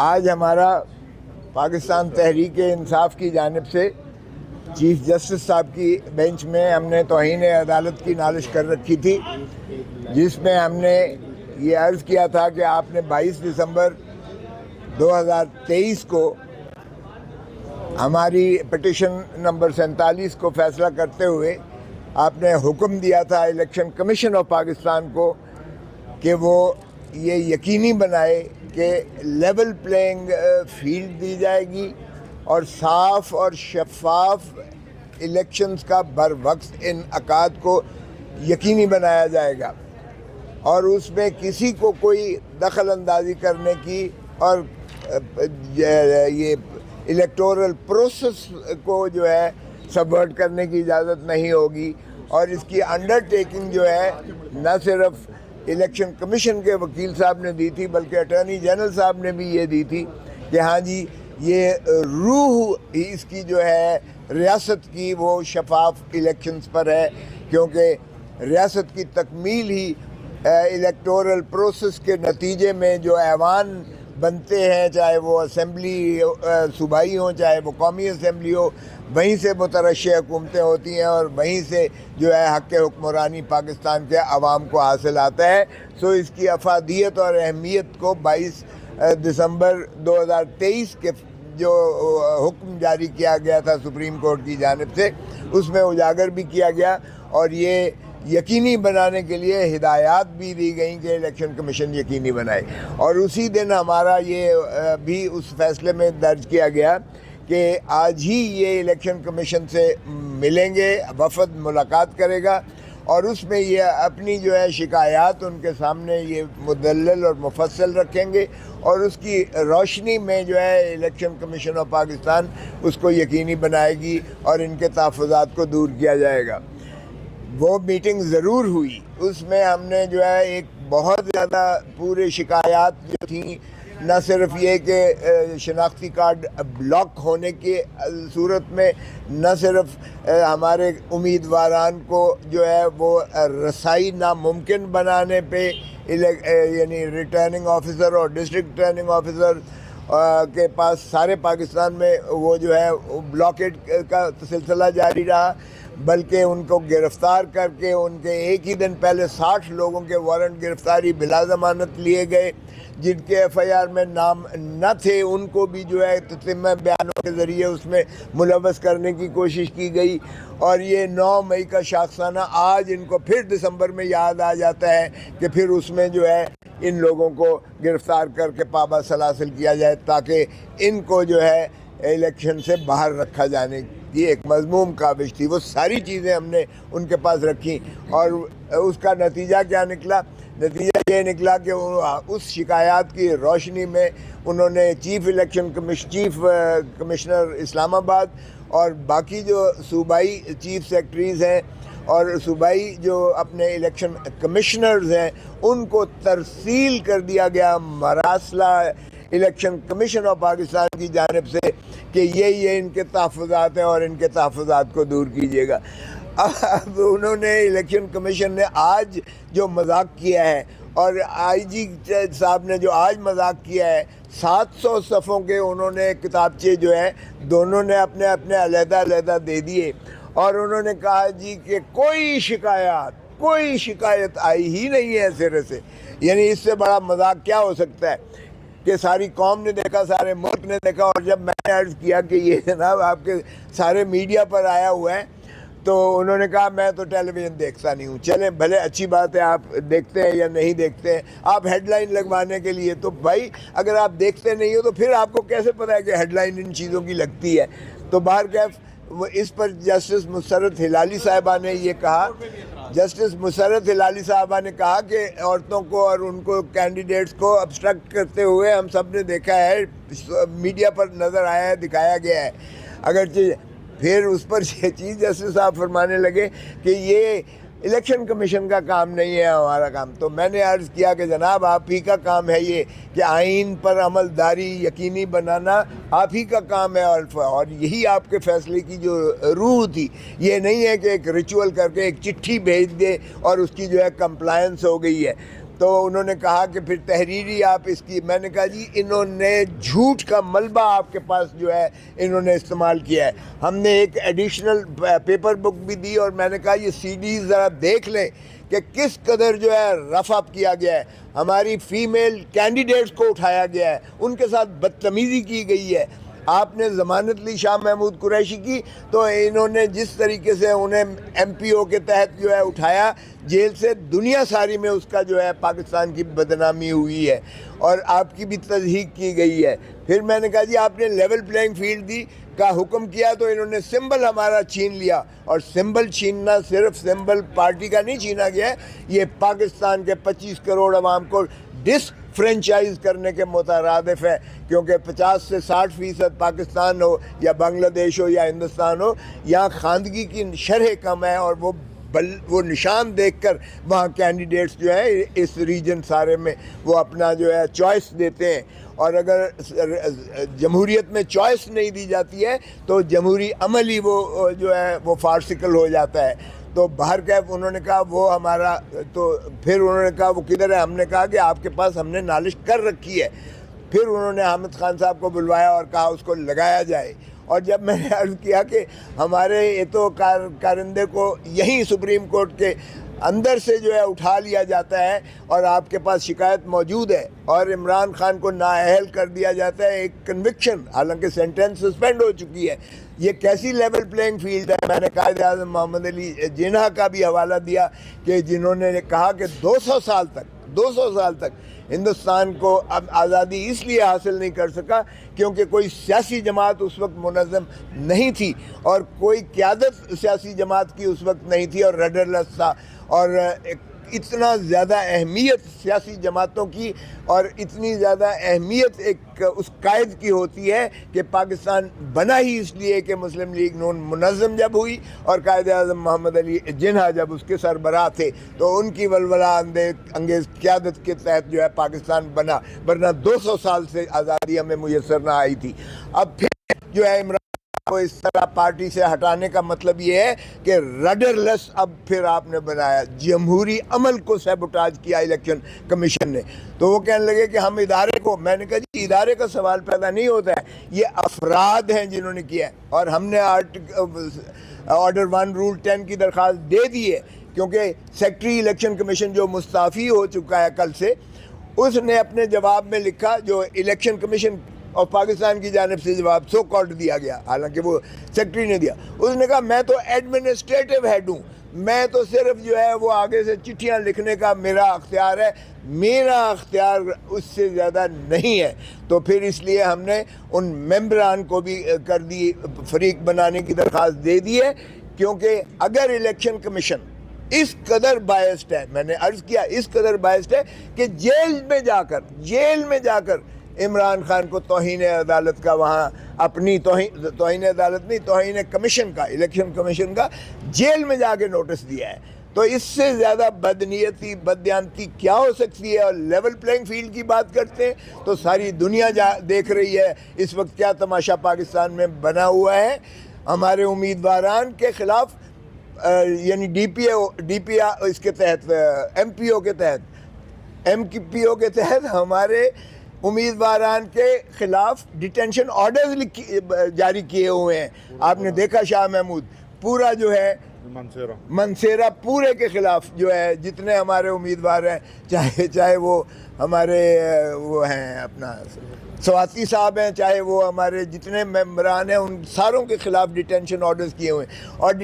آج ہمارا پاکستان تحریک انصاف کی جانب سے چیف جسٹس صاحب کی بینچ میں ہم نے توہین عدالت کی نالش کر رکھی تھی، جس میں ہم نے یہ عرض کیا تھا کہ آپ نے 22 دسمبر 2023 کو ہماری پٹیشن نمبر 47 کو فیصلہ کرتے ہوئے آپ نے حکم دیا تھا الیکشن کمیشن آف پاکستان کو کہ وہ یہ یقینی بنائے کہ لیول پلینگ فیلڈ دی جائے گی اور صاف اور شفاف الیکشنز کا بر وقت انعقاد کو یقینی بنایا جائے گا، اور اس میں کسی کو کوئی دخل اندازی کرنے کی اور یہ الیکٹورل پروسیس کو جو ہے سبورٹ کرنے کی اجازت نہیں ہوگی۔ اور اس کی انڈر ٹیکنگ جو ہے نہ صرف الیکشن کمیشن کے وکیل صاحب نے دی تھی بلکہ اٹارنی جنرل صاحب نے بھی یہ دی تھی کہ ہاں جی یہ روح اس کی جو ہے ریاست کی وہ شفاف الیکشنز پر ہے، کیونکہ ریاست کی تکمیل ہی الیکٹورل پروسیس کے نتیجے میں جو ایوان بنتے ہیں، چاہے وہ اسمبلی صوبائی ہوں چاہے وہ قومی اسمبلی ہو، وہیں سے مترشح حکومتیں ہوتی ہیں اور وہیں سے جو ہے حق حکمرانی پاکستان کے عوام کو حاصل آتا ہے۔ سو اس کی افادیت اور اہمیت کو 22 دسمبر 2023 کے جو حکم جاری کیا گیا تھا سپریم کورٹ کی جانب سے، اس میں اجاگر بھی کیا گیا اور یہ یقینی بنانے کے لیے ہدایات بھی دی گئیں کہ الیکشن کمیشن یقینی بنائے۔ اور اسی دن ہمارا یہ بھی اس فیصلے میں درج کیا گیا کہ آج ہی یہ الیکشن کمیشن سے ملیں گے، وفد ملاقات کرے گا اور اس میں یہ اپنی جو ہے شکایات ان کے سامنے یہ مدلل اور مفصل رکھیں گے، اور اس کی روشنی میں جو ہے الیکشن کمیشن آف پاکستان اس کو یقینی بنائے گی اور ان کے تحفظات کو دور کیا جائے گا۔ وہ میٹنگ ضرور ہوئی، اس میں ہم نے جو ہے ایک بہت زیادہ پورے شکایات جو تھیں، نہ صرف یہ کہ شناختی کارڈ بلاک ہونے کی صورت میں، نہ صرف ہمارے امیدواران کو جو ہے وہ رسائی ناممکن بنانے پہ یعنی ریٹرننگ آفیسر اور ڈسٹرکٹ ریٹرننگ آفیسر کے پاس سارے پاکستان میں وہ جو ہے بلاکیڈ کا سلسلہ جاری رہا، بلکہ ان کو گرفتار کر کے ان کے ایک ہی دن پہلے 60 لوگوں کے وارنٹ گرفتاری بلا ضمانت لیے گئے، جن کے ایف آئی آر میں نام نہ تھے ان کو بھی جو ہے تتمہ بیانوں کے ذریعے اس میں ملوث کرنے کی کوشش کی گئی۔ اور یہ 9 مئی کا شاخسانہ آج ان کو پھر دسمبر میں یاد آ جاتا ہے کہ پھر اس میں جو ہے ان لوگوں کو گرفتار کر کے پابہ سلاسل کیا جائے تاکہ ان کو جو ہے الیکشن سے باہر رکھا جانے کی ایک مذموم کاوش تھی۔ وہ ساری چیزیں ہم نے ان کے پاس رکھی اور اس کا نتیجہ کیا نکلا؟ نتیجہ یہ نکلا کہ اس شکایات کی روشنی میں انہوں نے چیف کمشنر اسلام آباد اور باقی جو صوبائی چیف سیکرٹریز ہیں اور صوبائی جو اپنے الیکشن کمشنرز ہیں ان کو ترسیل کر دیا گیا مراسلہ الیکشن کمیشن آف پاکستان کی جانب سے کہ یہ ان کے تحفظات ہیں اور ان کے تحفظات کو دور کیجیے گا۔ اب انہوں نے الیکشن کمیشن نے آج جو مذاق کیا ہے اور آئی جی صاحب نے جو آج مذاق کیا ہے، 700 صفحوں کے انہوں نے کتابچے جو ہیں دونوں نے اپنے اپنے علیحدہ علیحدہ دے دیے، اور انہوں نے کہا جی کہ کوئی شکایت آئی ہی نہیں ہے سرے سے۔ یعنی اس سے بڑا مذاق کیا ہو سکتا ہے کہ ساری قوم نے دیکھا، سارے ملک نے دیکھا، اور جب میں نے عرض کیا کہ یہ جناب آپ کے سارے میڈیا پر آیا ہوا ہے تو انہوں نے کہا میں تو ٹیلی ویژن دیکھتا نہیں ہوں۔ چلیں بھلے اچھی بات ہے، آپ دیکھتے ہیں یا نہیں دیکھتے ہیں، آپ ہیڈ لائن لگوانے کے لیے تو بھائی اگر آپ دیکھتے نہیں ہو تو پھر آپ کو کیسے پتہ ہے کہ ہیڈ لائن ان چیزوں کی لگتی ہے؟ تو بہرکیف اس پر جسٹس مسرت ہلالی صاحبہ نے یہ کہا، جسٹس مسرت ہلالی صاحبہ نے کہا کہ عورتوں کو اور ان کو کینڈیڈیٹس کو ابسٹرکٹ کرتے ہوئے ہم سب نے دیکھا ہے، میڈیا پر نظر آیا ہے، دکھایا گیا ہے۔ اگرچہ پھر اس پر چیف جسٹس صاحب فرمانے لگے کہ یہ الیکشن کمیشن کا کام نہیں ہے ہمارا کام۔ تو میں نے عرض کیا کہ جناب آپ ہی کا کام ہے یہ کہ آئین پر عمل داری یقینی بنانا آپ ہی کا کام ہے، اور یہی آپ کے فیصلے کی جو روح تھی۔ یہ نہیں ہے کہ ایک ریچول کر کے ایک چٹھی بھیج دے اور اس کی جو ہے کمپلائنس ہو گئی ہے۔ تو انہوں نے کہا کہ پھر تحریری آپ اس کی، میں نے کہا جی انہوں نے جھوٹ کا ملبہ آپ کے پاس جو ہے انہوں نے استعمال کیا ہے. ہم نے ایک ایڈیشنل پیپر بک بھی دی اور میں نے کہا یہ سی ڈیز ذرا دیکھ لیں کہ کس قدر جو ہے رف اپ کیا گیا ہے، ہماری فیمیل کینڈیڈیٹس کو اٹھایا گیا ہے، ان کے ساتھ بدتمیزی کی گئی ہے. آپ نے ضمانت لی شاہ محمود قریشی کی تو انہوں نے جس طریقے سے انہیں ایم پی او کے تحت جو ہے اٹھایا جیل سے، دنیا ساری میں اس کا جو ہے پاکستان کی بدنامی ہوئی ہے اور آپ کی بھی تصحیح کی گئی ہے. پھر میں نے کہا جی آپ نے لیول پلینگ فیلڈ دی کا حکم کیا تو انہوں نے سمبل ہمارا چھین لیا، اور سمبل چھیننا صرف سمبل پارٹی کا نہیں چھینا گیا ہے، یہ پاکستان کے 25 کروڑ عوام کو ڈس فرینچائز کرنے کے مترادف ہے، کیونکہ 50 سے 60% پاکستان ہو یا بنگلہ دیش ہو یا ہندوستان ہو، یہاں خواندگی کی شرح کم ہے اور وہ نشان دیکھ کر وہاں کینڈیڈیٹس جو ہیں اس ریجن سارے میں وہ اپنا جو ہے چوائس دیتے ہیں. اور اگر جمہوریت میں چوائس نہیں دی جاتی ہے تو جمہوری عمل ہی وہ جو ہے وہ فارسیکل ہو جاتا ہے. تو باہر کیف انہوں نے کہا وہ ہمارا، تو پھر انہوں نے کہا وہ کدھر ہے، ہم نے کہا کہ آپ کے پاس ہم نے نالش کر رکھی ہے. پھر انہوں نے حامد خان صاحب کو بلوایا اور کہا اس کو لگایا جائے. اور جب میں نے عرض کیا کہ ہمارے یہ تو کارندے کو یہیں سپریم کورٹ کے اندر سے جو ہے اٹھا لیا جاتا ہے اور آپ کے پاس شکایت موجود ہے اور عمران خان کو نااہل کر دیا جاتا ہے، ایک کنوکشن، حالانکہ سینٹنس سسپینڈ ہو چکی ہے، یہ کیسی لیول پلینگ فیلڈ ہے. میں نے قائد اعظم محمد علی جناح کا بھی حوالہ دیا کہ جنہوں نے کہا کہ 200 سال تک ہندوستان کو اب آزادی اس لیے حاصل نہیں کر سکا کیونکہ کوئی سیاسی جماعت اس وقت منظم نہیں تھی اور کوئی قیادت سیاسی جماعت کی اس وقت نہیں تھی اور رڈرلیس تھا. اور اتنا زیادہ اہمیت سیاسی جماعتوں کی اور اتنی زیادہ اہمیت ایک اس قائد کی ہوتی ہے کہ پاکستان بنا ہی اس لیے کہ مسلم لیگ نون منظم جب ہوئی اور قائد اعظم محمد علی جناح جب اس کے سربراہ تھے تو ان کی ولولہ انگیز قیادت کے تحت جو ہے پاکستان بنا، ورنہ 200 سال سے آزادی ہمیں میسر نہ آئی تھی. اب پھر جو ہے عمران کو اس طرح پارٹی سے ہٹانے کا مطلب یہ ہے کہ رڈر لیس اب پھر آپ نے بنایا، جمہوری عمل کو سیبوٹاج کیا الیکشن کمیشن نے. تو وہ کہنے لگے کہ ہم ادارے کو، میں نے کہا جی ادارے کا سوال پیدا نہیں ہوتا ہے، یہ افراد ہیں جنہوں نے کیا ہے. اور ہم نے آرڈر 1 رول 10 کی درخواست دے دی ہے کیونکہ سیکٹری الیکشن کمیشن جو مستعفی ہو چکا ہے کل سے، اس نے اپنے جواب میں لکھا، جو الیکشن کمیشن اور پاکستان کی جانب سے جواب سو کالڈ دیا گیا، حالانکہ وہ سیکرٹری نے دیا، اس نے کہا میں تو ایڈمنسٹریٹو ہیڈ ہوں، میں تو صرف جو ہے وہ آگے سے چٹھیاں لکھنے کا میرا اختیار ہے، میرا اختیار اس سے زیادہ نہیں ہے. تو پھر اس لیے ہم نے ان ممبران کو بھی کر دی، فریق بنانے کی درخواست دے دی ہے، کیونکہ اگر الیکشن کمیشن اس قدر بائسڈ ہے، میں نے عرض کیا اس قدر بائسڈ ہے کہ جیل میں جا کر عمران خان کو توہین عدالت کا، وہاں اپنی توہین عدالت نہیں، توہین کمیشن کا، الیکشن کمیشن کا جیل میں جا کے نوٹس دیا ہے. تو اس سے زیادہ بدنیتی بددیانتی کیا ہو سکتی ہے؟ اور لیول پلینگ فیلڈ کی بات کرتے ہیں تو ساری دنیا دیکھ رہی ہے اس وقت کیا تماشا پاکستان میں بنا ہوا ہے. ہمارے امیدواران کے خلاف یعنی ڈی پی او اس کے تحت، ایم پی او کے تحت ہمارے امیدواران کے خلاف ڈیٹینشن آرڈرز جاری کیے ہوئے ہیں. آپ نے دیکھا شاہ محمود پورا جو ہے منصیرہ پورے کے خلاف جو ہے جتنے ہمارے امیدوار ہیں، چاہے وہ ہمارے وہ ہیں اپنا سواتی صاحب ہیں، چاہے وہ ہمارے جتنے ممبران ہیں، ان ساروں کے خلاف ڈیٹینشن آرڈرز کیے ہوئے ہیں. اور